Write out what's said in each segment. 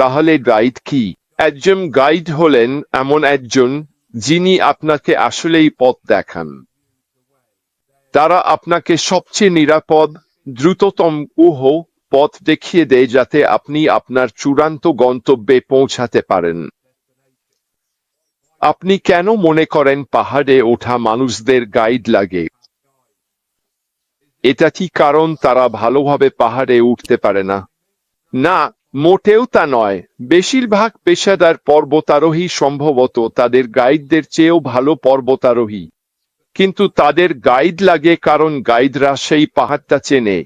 তাহলে গাইড কি? একজন গাইড হলেন এমন একজন যিনি আপনাকে আসলেই পথ দেখান। তারা আপনাকে সবচেয়ে নিরাপদ, দ্রুততম পথ দেখিয়ে দেয় যাতে আপনি আপনার চূড়ান্ত গন্তব্যে পৌঁছাতে পারেন। আপনি কেন মনে করেন পাহাড়ে ওঠা মানুষদের গাইড লাগে? এটা কি কারণ তারা ভালোভাবে পাহাড়ে উঠতে পারে না? না, মোটেও তা নয়। বেশিরভাগ পেশাদার পর্বতারোহী সম্ভবত তাদের গাইডদের চেয়েও ভালো পর্বতারোহী। কিন্তু তাদের গাইড লাগে কারণ গাইডরা সেই পাহাড়টা চেনে।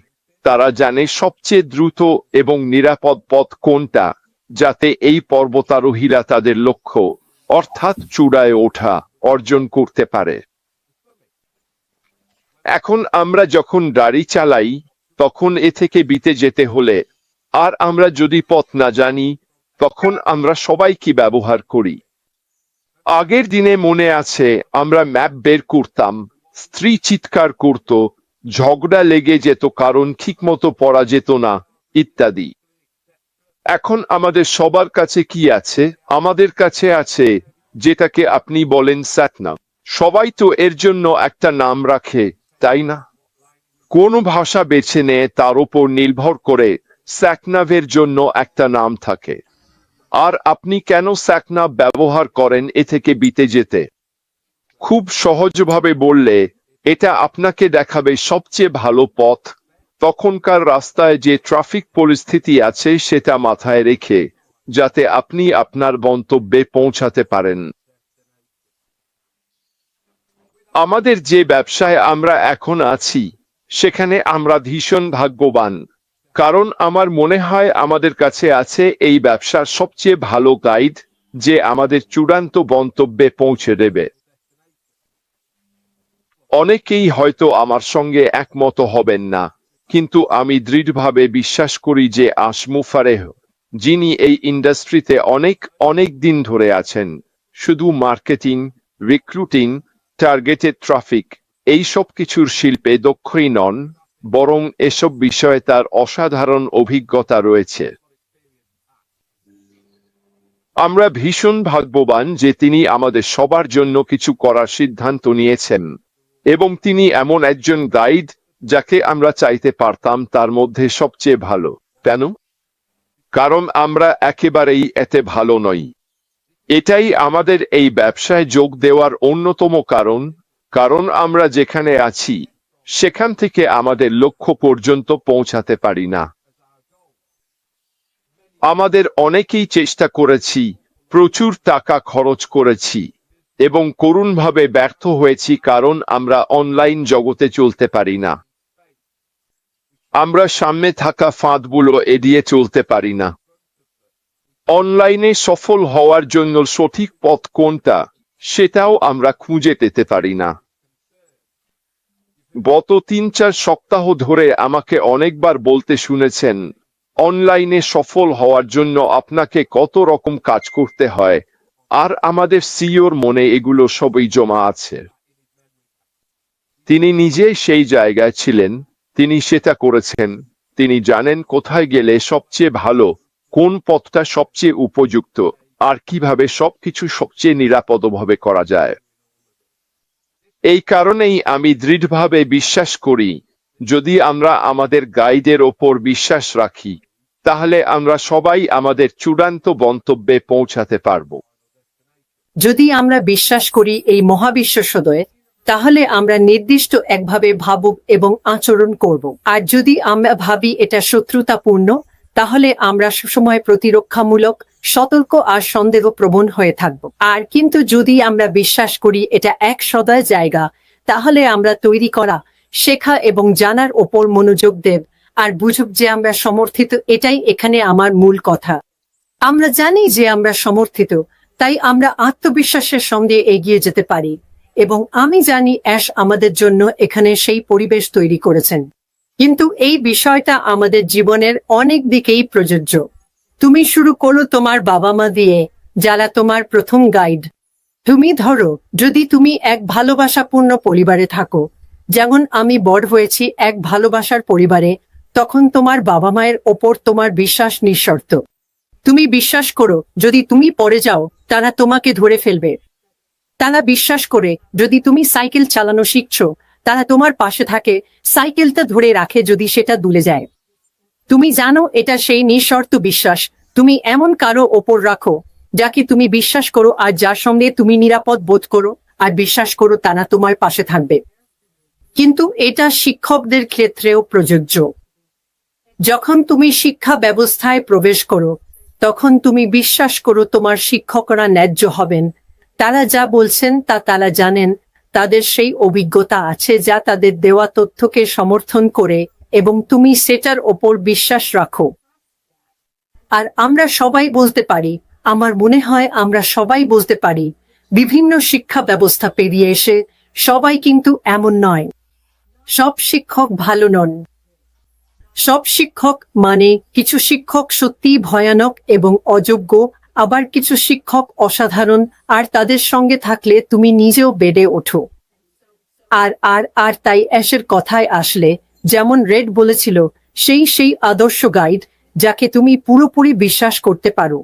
তারা জানে সবচেয়ে দ্রুত এবং নিরাপদ পথ কোনটা, যাতে এই পর্বতারোহীরা তাদের লক্ষ্য, অর্থাৎ চূড়ায় ওঠা, অর্জন করতে পারে। এখন আমরা যখন গাড়ি চালাই, তখন এ থেকে বিতে যেতে হলে, আর আমরা যদি পথ না জানি, তখন আমরা সবাই কি ব্যবহার করি? আগের দিনে মনে আছে আমরা ম্যাপ বের করতাম, স্ত্রী চিৎকার করত, ঝগড়া লেগে যেত কারণ ঠিকমতো পড়া যেত না, ইত্যাদি। এখন আমাদের সবার কাছে কি আছে? আমাদের কাছে আছে যেটাকে আপনি বলেন স্যাটনাভ। সবাই তো এর জন্য একটা নাম রাখে, তাই না? কোন ভাষা বেছে নেয় তার উপর নির্ভর করে স্যাটনাভের জন্য একটা নাম থাকে। আর আপনি কেন স্যাটনাভ ব্যবহার করেন এ থেকে বিতে যেতে? খুব সহজভাবে বললে, এটা আপনাকে দেখাবে সবচেয়ে ভালো পথ, তখনকার রাস্তায় যে ট্রাফিক পরিস্থিতি আছে সেটা মাথায় রেখে, যাতে আপনি আপনার গন্তব্যে পৌঁছাতে পারেন। আমাদের যে ব্যবসায় আমরা এখন আছি, সেখানে আমরা ভীষণ ভাগ্যবান, কারণ আমার মনে হয় আমাদের কাছে আছে এই ব্যবসার সবচেয়ে ভালো গাইড, যে আমাদের চূড়ান্ত গন্তব্যে পৌঁছে দেবে। অনেকেই হয়তো আমার সঙ্গে একমত হবেন না, কিন্তু আমি দৃঢ়ভাবে বিশ্বাস করি যে আশমুফারেহ, যিনি এই ইন্ডাস্ট্রিতে অনেক দিন ধরে আছেন, শুধু মার্কেটিং, রিক্রুটিং, টার্গেটেড ট্রাফিক, এই সব কিছুর শিল্পে দক্ষই নন, বরং এসব বিষয়ে তার অসাধারণ অভিজ্ঞতা রয়েছে। আমরা ভীষণ ভাগ্যবান যে তিনি আমাদের সবার জন্য কিছু করার সিদ্ধান্ত নিয়েছেন, এবং তিনি এমন একজন গাইড যাকে আমরা চাইতে পারতাম তার মধ্যে সবচেয়ে ভালো। কেন? কারণ আমরা একেবারেই এতে ভালো নই। এটাই আমাদের এই ব্যবসায় যোগ দেওয়ার অন্যতম কারণ, কারণ আমরা যেখানে আছি সেখান থেকে আমাদের লক্ষ্য পর্যন্ত পৌঁছাতে পারি না। আমাদের অনেকেই চেষ্টা করেছি, প্রচুর টাকা খরচ করেছি, এবং করুণভাবে ব্যর্থ হয়েছি কারণ আমরা অনলাইন জগতে চলতে পারি না। আমরা সামনে থাকা ফাঁদগুলো এড়িয়ে চলতে পারি না। অনলাইনে সফল হওয়ার জন্য সঠিক পথ কোনটা, সেটাও আমরা খুঁজে পেতে পারি না। গত ৩-৪ সপ্তাহ ধরে আমাকে অনেকবার বলতে শুনেছেন, অনলাইনে সফল হওয়ার জন্য আপনাকে কত রকম কাজ করতে হয়, আর আমাদের সিইওর মনে এগুলো সবই জমা আছে। তিনি নিজে সেই জায়গায় ছিলেন, তিনি সেটা করেছেন, তিনি জানেন কোথায় গেলে সবচেয়ে ভালো, কোন পথটা সবচেয়ে উপযুক্ত, আর কিভাবে সবকিছু সবচেয়ে নিরাপদভাবে করা যায়। এই কারণেই আমি দৃঢ়ভাবে বিশ্বাস করি, যদি আমরা আমাদের গাইডের ওপর বিশ্বাস রাখি, তাহলে আমরা সবাই আমাদের চূড়ান্ত গন্তব্যে পৌঁছাতে পারব। যদি আমরা বিশ্বাস করি এই মহাবিশ্ব সদয়ে, তাহলে আমরা নির্দিষ্ট একভাবে ভাবুক এবং আচরণ করব। আর যদি আমরা ভাবি এটা শত্রুতাপূর্ণ, তাহলে আমরা সবসময় প্রতিরক্ষামূলক, সতর্ক আর সন্দেহপ্রবণ হয়ে থাকব। আর কিন্তু যদি আমরা বিশ্বাস করি এটা এক সদয় জায়গা, তাহলে আমরা তৈরি করা, শেখা এবং জানার ওপর মনোযোগ দেব, আর বুঝব যে আমরা সমর্থিত। এটাই এখানে আমার মূল কথা। আমরা জানি যে আমরা সমর্থিত, তাই আমরা আত্মবিশ্বাসের সঙ্গে এগিয়ে যেতে পারি, এবং আমি জানি অ্যাশ আমাদের জন্য এখানে সেই পরিবেশ তৈরি করেছেন। কিন্তু এই বিষয়টা আমাদের জীবনের অনেক দিকেই প্রযোজ্য। তুমি শুরু করো তোমার বাবা মা দিয়ে, যারা তোমার প্রথম গাইড। তুমি ধরো, যদি তুমি এক ভালোবাসাপূর্ণ পরিবারে থাকো, যেমন আমি বড় হয়েছি এক ভালোবাসার পরিবারে, তখন তোমার বাবা মায়ের ওপর তোমার বিশ্বাস নিঃশর্ত। তুমি বিশ্বাস করো যদি তুমি পড়ে যাও তারা তোমাকে ধরে ফেলবে। তারা বিশ্বাস করে যদি তুমি সাইকেল চালানো শিখছো তারা তোমার পাশে থাকে, সাইকেলটা ধরে রাখে যদি সেটা দুলে যায়। তুমি জানো এটা সেই নিঃশর্ত বিশ্বাস তুমি এমন কারো ওপর রাখো যাকে তুমি বিশ্বাস করো আর যার সঙ্গে তুমি নিরাপদ বোধ করো, আর বিশ্বাস করো তারা তোমার পাশে থাকবে। কিন্তু এটা শিক্ষকদের ক্ষেত্রেও প্রযোজ্য। যখন তুমি শিক্ষা ব্যবস্থায় প্রবেশ করো তখন তুমি বিশ্বাস করো তোমার শিক্ষকরা ন্যায্য হবেন, তারা যা বলছেন তা তারা জানেন, তাদের সেই অভিজ্ঞতা আছে যা তাদের দেওয়া তথ্যকে সমর্থন করে, এবং তুমি সেটার ওপর বিশ্বাস রাখো। আর আমরা সবাই বুঝতে পারি, আমার মনে হয় আমরা সবাই বুঝতে পারি, বিভিন্ন শিক্ষা ব্যবস্থা পেরিয়ে এসে সবাই কিন্তু এমন নয়। সব শিক্ষক ভালো নন। সব শিক্ষক মানে কিছু শিক্ষক সত্যিই ভয়ানক এবং অযোগ্য, আবার কিছু শিক্ষক অসাধারণ, আর তাদের সঙ্গে থাকলে তুমি নিজেও বেড়ে ওঠো। আর আর আর তাই অ্যাশের কথায় আসলে, যেমন রেড বলেছিল, সেই আদর্শ গাইড যাকে তুমি পুরোপুরি বিশ্বাস করতে পারো।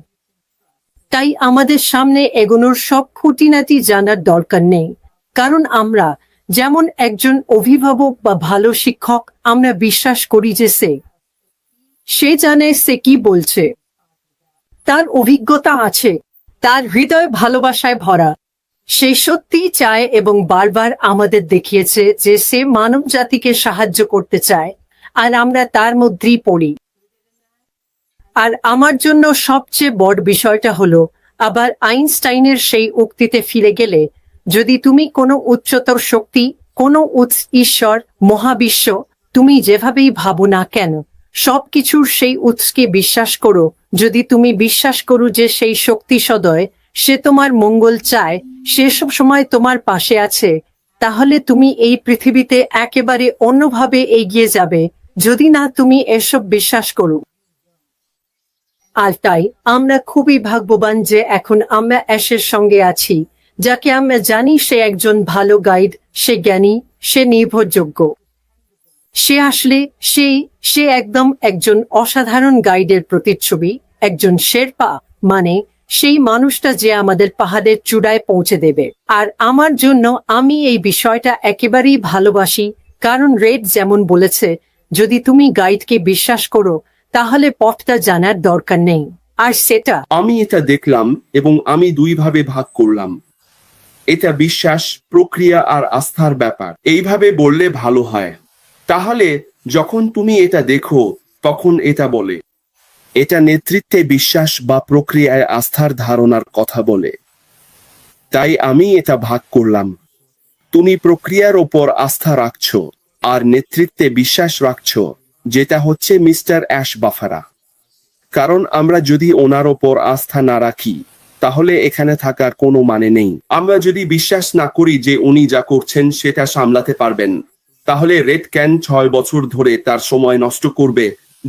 তাই আমাদের সামনে এগোনোর সব খুঁটিনাটি জানার দরকার নেই, কারণ আমরা যেমন একজন অভিভাবক বা ভালো শিক্ষক আমরা বিশ্বাস করি যে সে জানে সে কি বলছে, তার অভিজ্ঞতা আছে, তার হৃদয় ভালোবাসায় ভরা, সে সত্যি চায় এবং বারবার আমাদের দেখিয়েছে যে সে মানব জাতিকে সাহায্য করতে চায়, আর আমরা তার মধ্যেই পড়ি। আর আমার জন্য সবচেয়ে বড় বিষয়টা হলো, আবার আইনস্টাইনের সেই উক্তিতে ফিরে গেলে, যদি তুমি কোনো উচ্চতর শক্তি, কোনো ঈশ্বর, মহাবিশ্ব, তুমি যেভাবেই ভাবো না কেন, সবকিছুর সেই উৎসকে বিশ্বাস করো, যদি তুমি বিশ্বাস করো যে সেই শক্তি সদয়, সে তোমার মঙ্গল চায়, সে সব সময় তোমার পাশে আছে, তাহলে তুমি এই পৃথিবীতে একেবারে অন্যভাবে এগিয়ে যাবে, যদি না তুমি এসব বিশ্বাস করো। আর তাই আমরা খুবই ভাগ্যবান যে এখন আমরা অ্যাশের সঙ্গে আছি, যাকে আমরা জানি সে একজন ভালো গাইড, সে জ্ঞানী, সে নির্ভরযোগ্য। সে আসলে সে একদম একজন অসাধারণ গাইডের প্রতিচ্ছবি, একজন শেরপা, মানে সেই মানুষটা যে আমাদের পাহাড়ের চূড়ায় পৌঁছে দেবে। আর আমার জন্য আমি এই বিষয়টা একেবারেই ভালোবাসি, কারণ রেড যেমন বলেছে, যদি তুমি গাইডকে বিশ্বাস করো তাহলে পথটা জানার দরকার নেই। আর সেটা আমি এটা দেখলাম এবং আমি দুই ভাবে ভাগ করলাম। এটা বিশ্বাস, প্রক্রিয়া আর আস্থার ব্যাপার। এইভাবে বললে ভালো হয়। তাহলে যখন তুমি এটা দেখো তখন এটা বলে, এটা নেতৃত্বে বিশ্বাস বা প্রক্রিয়ায় আস্থার ধারণার কথা বলে। তাই আমি এটা ভাগ করলাম। তুমি প্রক্রিয়ার ওপর আস্থা রাখছো আর নেতৃত্বে বিশ্বাস রাখছো, যেটা হচ্ছে মিস্টার অ্যাশ বাফারা। কারণ আমরা যদি ওনার ওপর আস্থা না রাখি তাহলে এখানে থাকার কোনো মানে নেই। আমরা যদি বিশ্বাস না করি যে উনি যা করছেন সেটা সামলাতে পারবেন, তাহলে রেড ক্যান 6 বছর ধরে তার সময় নষ্ট করবে।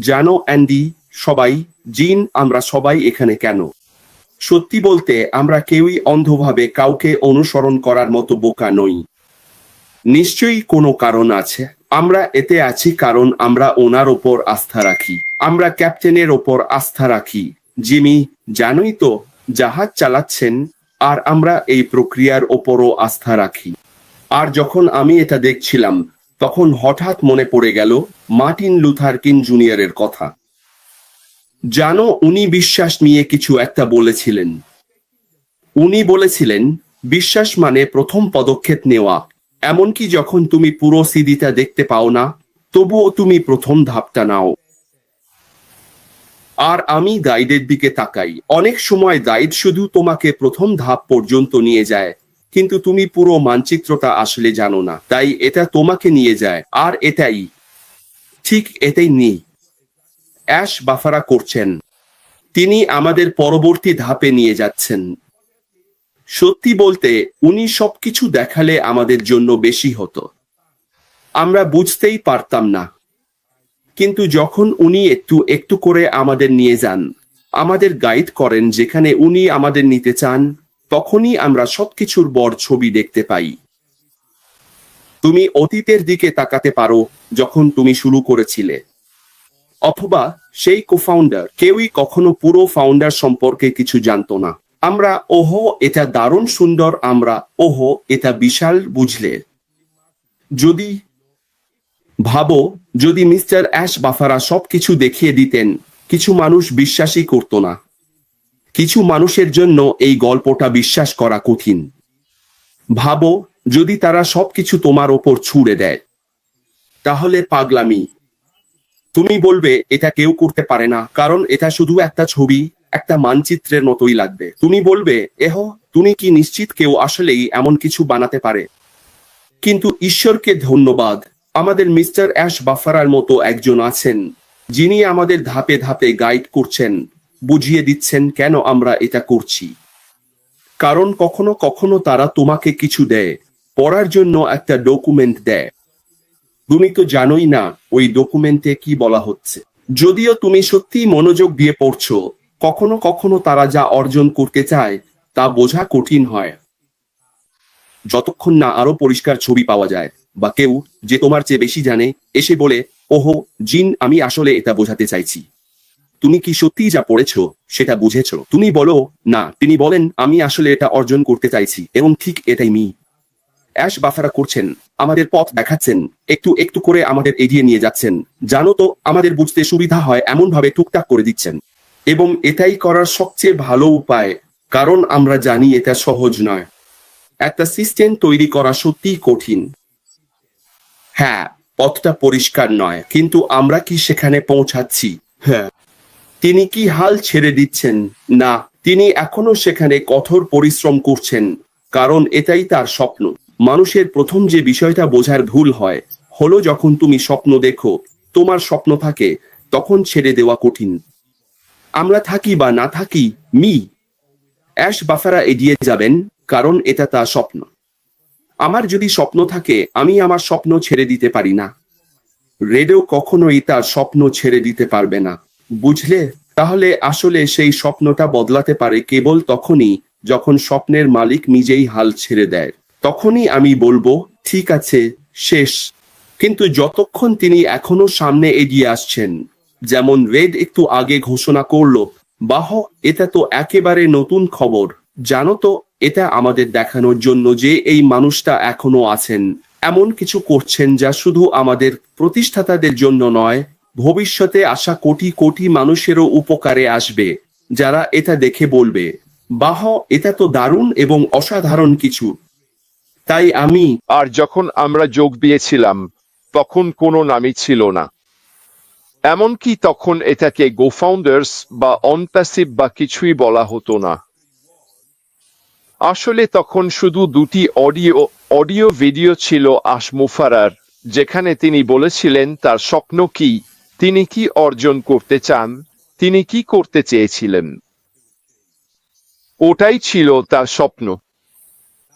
জানো অ্যান্ডি, সবাই, জিন, আমরা সবাই এখানে কেন? সত্যি বলতে আমরা কেউই অন্ধভাবে কাউকে অনুসরণ করার মতো বোকা নই। নিশ্চয়ই কোনো কারণ আছে। আমরা এতে আছি কারণ আমরা ওনার ওপর আস্থা রাখি। আমরা ক্যাপ্টেনের ওপর আস্থা রাখি। জিমি, জানোই তো, জাহাজ চালাচ্ছেন, আর আমরা এই প্রক্রিয়ার ওপরও আস্থা রাখি। আর যখন আমি এটা দেখছিলাম তখন হঠাৎ মনে পড়ে গেল মার্টিন লুথার কিং জুনিয়রের কথা। জানো, উনি বিশ্বাস নিয়ে কিছু একটা বলেছিলেন। উনি বলেছিলেন, বিশ্বাস মানে প্রথম পদক্ষেপ নেওয়া। এমনকি যখন তুমি পুরো সিডিটা দেখতে পাও না, তবুও তুমি প্রথম ধাপটা নাও। আর আমি গাইডের দিকে তাকাই। অনেক সময় গাইড শুধু তোমাকে প্রথম ধাপ পর্যন্ত নিয়ে যায়, কিন্তু তুমি পুরো মানচিত্রটা আসলে জানো না। তাই এটা তোমাকে নিয়ে যায়, আর এটাই নিয়ে অ্যাশ বাফারা করছেন। তিনি আমাদের পরবর্তী ধাপে নিয়ে যাচ্ছেন। সত্যি বলতে উনি সবকিছু দেখালে আমাদের জন্য বেশি হতো। আমরা বুঝতেই পারতাম না। কিন্তু যখন উনি একটু একটু করে আমাদের নিয়ে যান, আমাদের গাইড করেন যেখানে উনি আমাদের নিতে চান, তখনই আমরা সবকিছুর বড় ছবি দেখতে পাই। তুমি অতীতের দিকে তাকাতে পারো যখন তুমি শুরু করেছিলে, অথবা সেই কোফাউন্ডার কেউই কখনো পুরো ফাউন্ডার সম্পর্কে কিছু জানতো না। আমরা ওহো এটা দারুণ সুন্দর, আমরা ওহো এটা বিশাল, বুঝলে? যদি ভাবো, যদি মিস্টার অ্যাশ বাফারা সবকিছু দেখিয়ে দিতেন, কিছু মানুষ বিশ্বাসই করতো না। কিছু মানুষের জন্য এই গল্পটা বিশ্বাস করা কঠিন। ভাবো, যদি তারা সবকিছু তোমার ওপর ছুড়ে দেয়, তাহলে পাগলামি। তুমি বলবে এটা কেউ করতে পারে না, কারণ এটা শুধু একটা ছবি, একটা মানচিত্রের মতোই লাগবে। তুমি বলবে, তুমি কি নিশ্চিত কেউ আসলেই এমন কিছু বানাতে পারে? কিন্তু ঈশ্বরকে ধন্যবাদ, আমাদের মিস্টার অ্যাশ বাফারার মতো একজন আছেন, যিনি আমাদের ধাপে ধাপে গাইড করছেন, বুঝিয়ে দিচ্ছেন কেন আমরা এটা করছি। কারণ কখনো কখনো তারা তোমাকে কিছু দেয়, পড়ার জন্য একটা ডকুমেন্ট দেয়। তুমি তো জানোই না ওই ডকুমেন্টে কি বলা হচ্ছে। যদিও তুমি সত্যি মনোযোগ দিয়ে পড়ছো, কখনো কখনো তারা যা অর্জন করতে চায় তা বোঝা কঠিন হয়, যতক্ষণ না আরো পরিষ্কার ছবি পাওয়া যায়, বা কেউ যে তোমার চেয়ে বেশি জানে এসে বলে, ওহো জিন, আমি আসলে এটা বোঝাতে চাইছি। তুমি কি সত্যি যা পড়েছো সেটা বুঝেছো? তুমি বলো না, তিনি বলেন আমি আসলে এটা অর্জন করতে চাইছি, এবং ঠিক এটাই অ্যাশ বাফারা করছেন, আমাদের পথ দেখাচ্ছেন, একটু একটু করে আমাদের এগিয়ে নিয়ে যাচ্ছেন, জানো তো, আমাদের বুঝতে সুবিধা হয় এমন ভাবে টুকটাক করে দিচ্ছেন। এবং এটাই করার সবচেয়ে ভালো উপায়, কারণ আমরা জানি এটা সহজ নয়। একটা সিস্টেম তৈরি করা সত্যিই কঠিন। হ্যাঁ, পথটা পরিষ্কার নয়, কিন্তু আমরা কি সেখানে পৌঁছাচ্ছি? হ্যাঁ। তিনি কি হাল ছেড়ে দিচ্ছেন? না, তিনি এখনো সেখানে কঠোর পরিশ্রম করছেন, কারণ এটাই তার স্বপ্ন। মানুষের প্রথম যে বিষয়টা বোঝার ভুল হয় হলো, যখন তুমি স্বপ্ন দেখো, তোমার স্বপ্ন থাকে, তখন ছেড়ে দেওয়া কঠিন। আমরা থাকি বা না থাকি, অ্যাশ বাফারা এগিয়ে যাবেন, কারণ এটা তার স্বপ্ন। আমার যদি স্বপ্ন থাকে, আমি আমার স্বপ্ন ছেড়ে দিতে পারি না। রেডও কখনোই তার স্বপ্ন ছেড়ে দিতে পারবে না, বুঝলে? তাহলে আসলে সেই স্বপ্নটা বদলাতে পারে কেবল তখনই যখন স্বপ্নের মালিক নিজেই হাল ছেড়ে দেয়। তখনই আমি বলবো, ঠিক আছে, শেষ। কিন্তু যতক্ষণ তিনি এখনো সামনে এগিয়ে আসছেন, যেমন রেড একটু আগে ঘোষণা করলো, বাহ, এটা তো একেবারে নতুন খবর। জানো তো, এটা আমাদের দেখানোর জন্য যে এই মানুষটা এখনো আছেন, এমন কিছু করছেন যা শুধু আমাদের প্রতিষ্ঠাতাদের জন্য নয়, ভবিষ্যতে আসা কোটি কোটি মানুষেরও উপকারে আসবে, যারা এটা দেখে বলবে, বাহ, এটা তো দারুণ এবং অসাধারণ কিছু। তাই আমি আর যখন আমরা যোগ দিয়েছিলাম, তখন কোনো নামই ছিল না। এমনকি তখন এটাকে গোফাউন্ডার্স বা অনপ্যাসিভ বা কিছুই বলা হতো না। আসলে তখন শুধু দুটি অডিও ভিডিও ছিল আশ মুফারার, যেখানে তিনি বলেছিলেন তার স্বপ্ন কি, তিনি কি অর্জন করতে চান, তিনি কি করতে চেয়েছিলেন। ওটাই ছিল তার স্বপ্ন।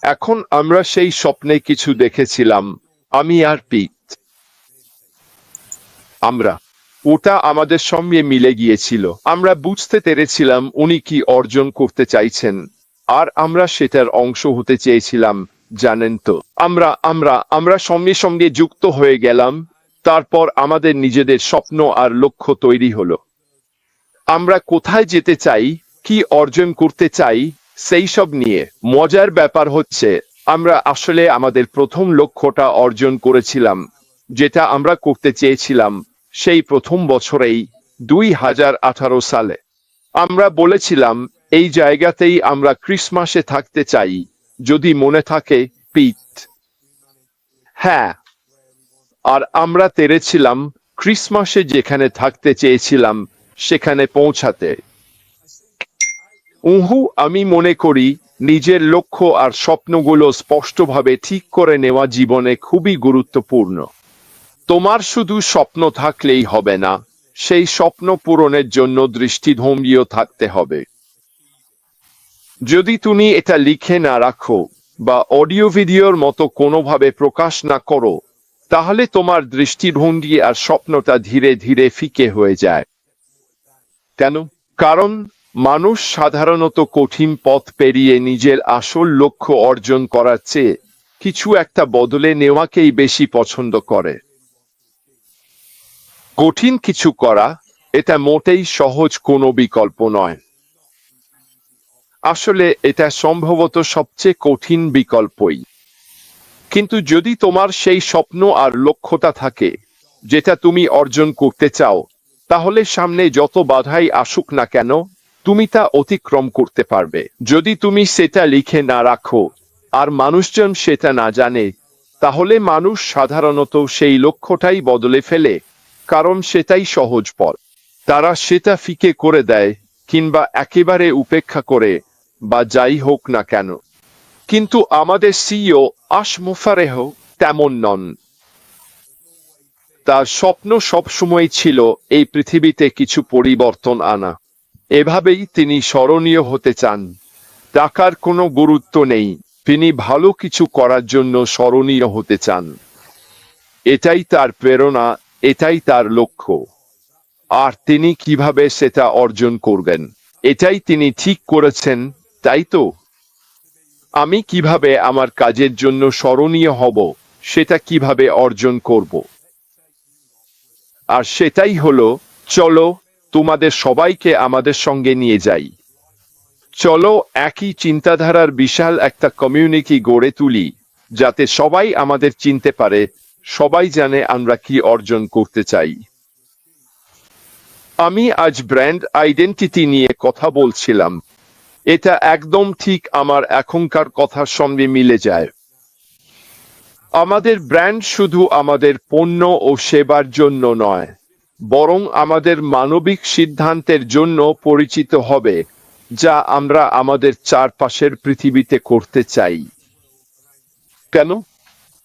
এখন আমরা সেই স্বপ্নে কিছু দেখেছিলাম, আমি আর পিট। ওটা আমাদের সঙ্গে মিলে গিয়েছিল। আমরা বুঝতে পেরেছিলাম উনি কি অর্জন করতে চাইছেন, আর আমরা সেটার অংশ হতে চেয়েছিলাম, জানেন তো। আমরা সঙ্গে সঙ্গে যুক্ত হয়ে গেলাম। তারপর আমাদের নিজেদের স্বপ্ন আর লক্ষ্য তৈরি হলো। আমরা কোথায় যেতে চাই, কি অর্জন করতে চাই, সেই সব নিয়ে। মজার ব্যাপার হচ্ছে, আমরা আসলে আমাদের প্রথম লক্ষ্যটা অর্জন করেছিলাম, যেটা আমরা করতে চেয়েছিলাম সেই প্রথম বছরেই, 2018 সালে। আমরা বলেছিলাম এই জায়গাতেই আমরা ক্রিসমাসে থাকতে চাই, যদি মনে থাকে, পিট। হ্যাঁ, আর আমরা তেড়েছিলাম ক্রিসমাসে যেখানে থাকতে চেয়েছিলাম সেখানে পৌঁছাতে। আমি মনে করি নিজের লক্ষ্য আর স্বপ্নগুলো স্পষ্টভাবে ঠিক করে নেওয়া জীবনে খুবই গুরুত্বপূর্ণ। তোমার শুধু স্বপ্ন থাকলেই হবে না, সেই স্বপ্ন পূরণের জন্য দৃষ্টিভঙ্গিও থাকতে হবে। যদি তুমি এটা লিখে না রাখো বা অডিও ভিডিওর মতো কোনোভাবে প্রকাশ না করো, তাহলে তোমার দৃষ্টিভঙ্গি আর স্বপ্নটা ধীরে ধীরে ফিকে হয়ে যায়। কেন? কারণ মানুষ সাধারণত কঠিন পথ পেরিয়ে নিজের আসল লক্ষ্য অর্জন করার চেয়ে কিছু একটা বদলে নেওয়াকেই বেশি পছন্দ করে। কঠিন কিছু করা, এটা মোটেই সহজ কোনো বিকল্প নয়। আসলে এটা সম্ভবত সবচেয়ে কঠিন বিকল্পই। কিন্তু যদি তোমার সেই স্বপ্ন আর লক্ষ্যটা থাকে যেটা তুমি অর্জন করতে চাও, তাহলে সামনে যত বাধাই আসুক না কেন তুমি তা অতিক্রম করতে পারবে। যদি তুমি সেটা লিখে না রাখো আর মানুষজন সেটা না জানে, তাহলে মানুষ সাধারণত সেই লক্ষ্যটাই বদলে ফেলে, কারণ সেটাই সহজ পথ। তারা সেটা ফিকে করে দেয় কিংবা একেবারে উপেক্ষা করে, বা যাই হোক না কেন। কিন্তু আমাদের সিইও আশ মুফারেহ তেমন নন। তার স্বপ্ন সবসময় ছিল এই পৃথিবীতে কিছু পরিবর্তন আনা। এভাবেই তিনি স্মরণীয় হতে চান। টাকার কোনো গুরুত্ব নেই, তিনি ভালো কিছু করার জন্য স্মরণীয় হতে চান। এটাই তার প্রেরণা, এটাই তার লক্ষ্য। আর তিনি কিভাবে সেটা অর্জন করবেন, এটাই তিনি ঠিক করেছেন, তাই তো? আমি কিভাবে আমার কাজের জন্য স্মরণীয় হব, সেটা কিভাবে অর্জন করব, আর সেটাই হলো, চলো তোমাদের সবাইকে আমাদের সঙ্গে নিয়ে যাই। চলো একই চিন্তাধারার বিশাল একটা কমিউনিটি গড়ে তুলি, যাতে সবাই আমাদের চিনতে পারে, সবাই জানে আমরা কি অর্জন করতে চাই। আমি আজ ব্র্যান্ড আইডেন্টিটি নিয়ে কথা বলছিলাম। এটা একদম ঠিক আমার এখনকার কথার সঙ্গে মিলে যায়। আমাদের ব্র্যান্ড শুধু আমাদের পণ্য ও সেবার জন্য নয়, বরং আমাদের মানবিক সিদ্ধান্তের জন্য পরিচিত হবে, যা আমরা আমাদের চারপাশের পৃথিবীতে করতে চাই। কেন?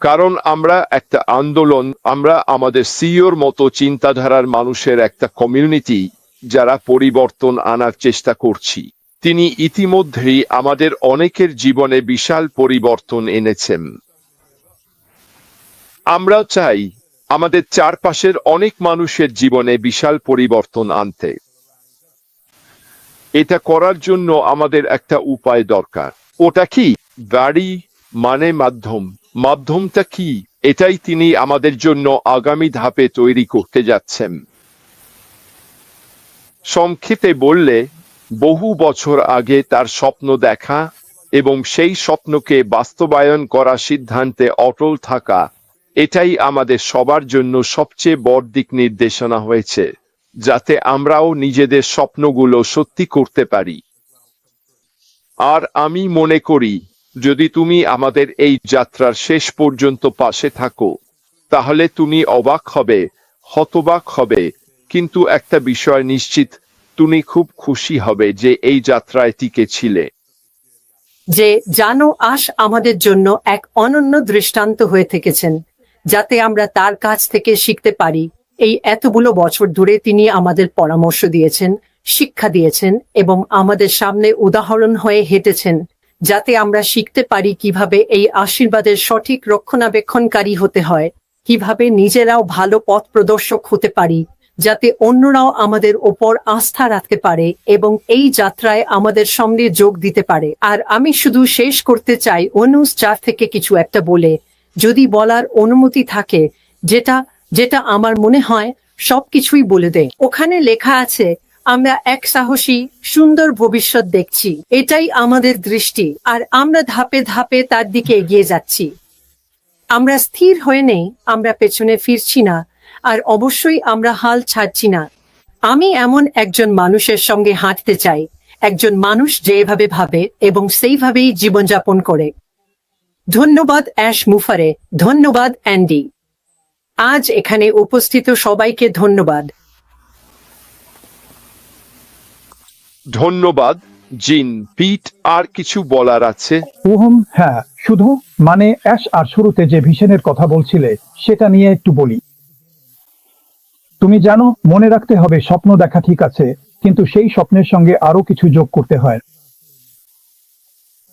কারণ আমরা একটা আন্দোলন, আমরা আমাদের সিইওর মতো চিন্তাধারার মানুষের একটা কমিউনিটি, যারা পরিবর্তন আনার চেষ্টা করছি। তিনি ইতিমধ্যেই আমাদের অনেকের জীবনে বিশাল পরিবর্তন এনেছেন। আমরা চাই আমাদের চারপাশের অনেক মানুষের জীবনে বিশাল পরিবর্তন আনতে। এটা করার জন্য আমাদের একটা উপায় দরকার। ওটা কি? গাড়ি মানে মাধ্যম। মাধ্যমটা কি? এটাই তিনি আমাদের জন্য আগামী ধাপে তৈরি করতে যাচ্ছেন। সংক্ষেপে বললে, বহু বছর আগে তার স্বপ্ন দেখা এবং সেই স্বপ্নকে বাস্তবায়ন করা সিদ্ধান্তে অটল থাকা, এটাই আমাদের সবার জন্য সবচেয়ে বড় দিক নির্দেশনা হয়েছে, যাতে আমরাও নিজেদের স্বপ্নগুলো সত্যি করতে পারি। আর আমি মনে করি, যদি তুমি আমাদের এই যাত্রার শেষ পর্যন্ত পাশে থাকো, তাহলে তুমি অবাক হবে, হতবাক হবে, কিন্তু একটা বিষয় নিশ্চিত, তুমি খুব খুশি হবে যে এই যাত্রায় টিকে ছিলে। যে জানো, আশ আমাদের জন্য এক অনন্য দৃষ্টান্ত হয়ে থেকেছেন, যাতে আমরা তার কাছ থেকে শিখতে পারি। এই এতগুলো বছর ধরে তিনি আমাদের পরামর্শ দিয়েছেন, শিক্ষা দিয়েছেন এবং আমাদের সামনে উদাহরণ হয়ে হেঁটেছেন, যাতে আমরা শিখতে পারি কিভাবে এই আশীর্বাদের সঠিক রক্ষণাবেক্ষণকারী হতে হয়, কিভাবে নিজেরাও ভালো পথ প্রদর্শক হতে পারি, যাতে অন্যরাও আমাদের ওপর আস্থা রাখতে পারে এবং এই যাত্রায় আমাদের সঙ্গে যোগ দিতে পারে। আর আমি শুধু শেষ করতে চাই অনুজ 4 থেকে কিছু একটা বলে, যদি বলার অনুমতি থাকে, যেটা যেটা আমার মনে হয় সবকিছুই বলে দেয়। ওখানে লেখা আছে, আমরা এক সাহসী সুন্দর ভবিষ্যৎ দেখছি, এটাই আমাদের দৃষ্টি, আর আমরা ধাপে ধাপে তার দিকে এগিয়ে যাচ্ছি। আমরা স্থির হয়ে নেই, আমরা পেছনে ফিরছি না, আর অবশ্যই আমরা হাল ছাড়ছি না। আমি এমন একজন মানুষের সঙ্গে হাঁটতে চাই, একজন মানুষ যেভাবে ভাবে এবং সেইভাবেই জীবনযাপন করে। ধন্যবাদ অ্যাশ মুফারে, ধন্যবাদ অ্যান্ডি। আজ এখানে উপস্থিত সবাইকে ধন্যবাদ। ধন্যবাদ জিন। পিট, আর কিছু বলার আছে? হ্যাঁ, শুধু মানে অ্যাশ আর শুরুতে যে ভিশনের কথা বলছিলে সেটা নিয়ে একটু বলি। তুমি জানো, মনে রাখতে হবে স্বপ্ন দেখা ঠিক আছে, কিন্তু সেই স্বপ্নের সঙ্গে আরো কিছু যোগ করতে হয়।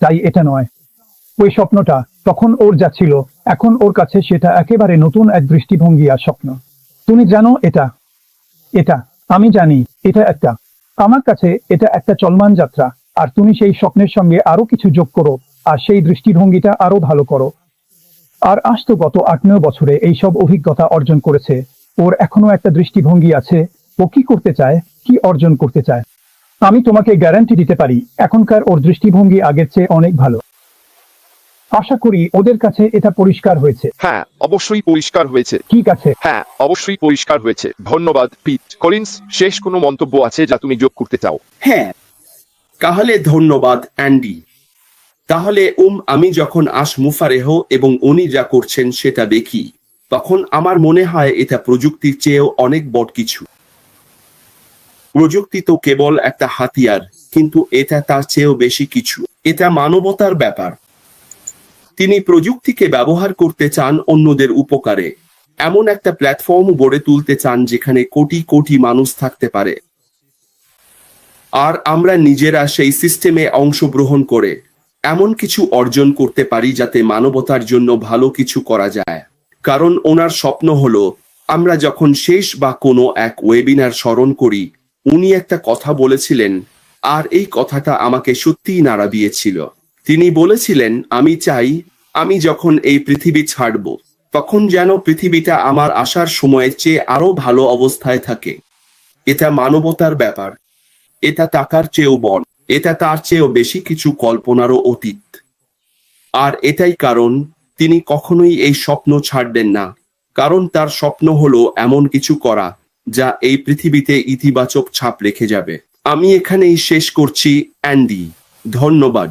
তাই এটা নয়, ওই স্বপ্নটা তখন ওর যা ছিল, এখন ওর কাছে সেটা একেবারে নতুন এক দৃষ্টিভঙ্গি আর স্বপ্ন। তুমি জানো, এটা আমি জানি, আমার কাছে এটা একটা চলমান যাত্রা, আর তুমি সেই স্বপ্নের সঙ্গে আরো কিছু যোগ করো আর সেই দৃষ্টিভঙ্গিটা আরো ভালো করো। আর তো গত 8-9 বছরে এইসব অভিজ্ঞতা অর্জন করেছে, ওর এখনো একটা দৃষ্টিভঙ্গি আছে ও কি করতে চায়, কি অর্জন করতে চায়। আমি তোমাকে গ্যারান্টি দিতে পারি এখনকার ওর দৃষ্টিভঙ্গি আগের চেয়ে অনেক ভালো। আশা করি ওদের কাছে এটা পরিষ্কার হয়েছে। হ্যাঁ, অবশ্যই পরিষ্কার হয়েছে। ঠিক আছে, হ্যাঁ, অবশ্যই পরিষ্কার হয়েছে। ধন্যবাদ পিট। কলিন্স, শেষ কোনো মন্তব্য আছে যা তুমি যোগ করতে চাও? হ্যাঁ, তাহলে ধন্যবাদ অ্যান্ডি। তাহলে আমি যখন মুফারেহ এবং উনি যা করছেন সেটা দেখি, তখন আমার মনে হয় এটা প্রযুক্তির চেয়েও অনেক বড় কিছু। প্রযুক্তি তো কেবল একটা হাতিয়ার, কিন্তু এটা তার চেয়েও বেশি কিছু। এটা মানবতার ব্যাপার। তিনি প্রযুক্তিকে ব্যবহার করতে চান অন্যদের উপকারে। এমন একটা প্ল্যাটফর্ম গড়ে তুলতে চান যেখানে কোটি কোটি মানুষ থাকতে পারে, আর আমরা নিজেরা সেই সিস্টেমে অংশগ্রহণ করে এমন কিছু অর্জন করতে পারি যাতে মানবতার জন্য ভালো কিছু করা যায়। কারণ ওনার স্বপ্ন হলো, আমরা যখন শেষ বা কোনো এক ওয়েবিনার স্মরণ করি, উনি একটা কথা বলেছিলেন, আর এই কথাটা আমাকে সত্যিই নাড়া দিয়েছিল। তিনি বলেছিলেন, আমি চাই আমি যখন এই পৃথিবী ছাড়ব, তখন যেন পৃথিবীটা আমার আসার সময়ের চেয়ে আরো ভালো অবস্থায় থাকে। এটা মানবতার ব্যাপার। এটা টাকার চেয়েও বড়। এটা তার চেয়েও বেশি কিছু কল্পনারও অতীত। আর এটাই কারণ তিনি কখনোই এই স্বপ্ন ছাড়বেন না। কারণ তার স্বপ্ন হলো এমন কিছু করা যা এই পৃথিবীতে ইতিবাচক ছাপ রেখে যাবে। আমি এখানেই শেষ করছি অ্যান্ডি। ধন্যবাদ।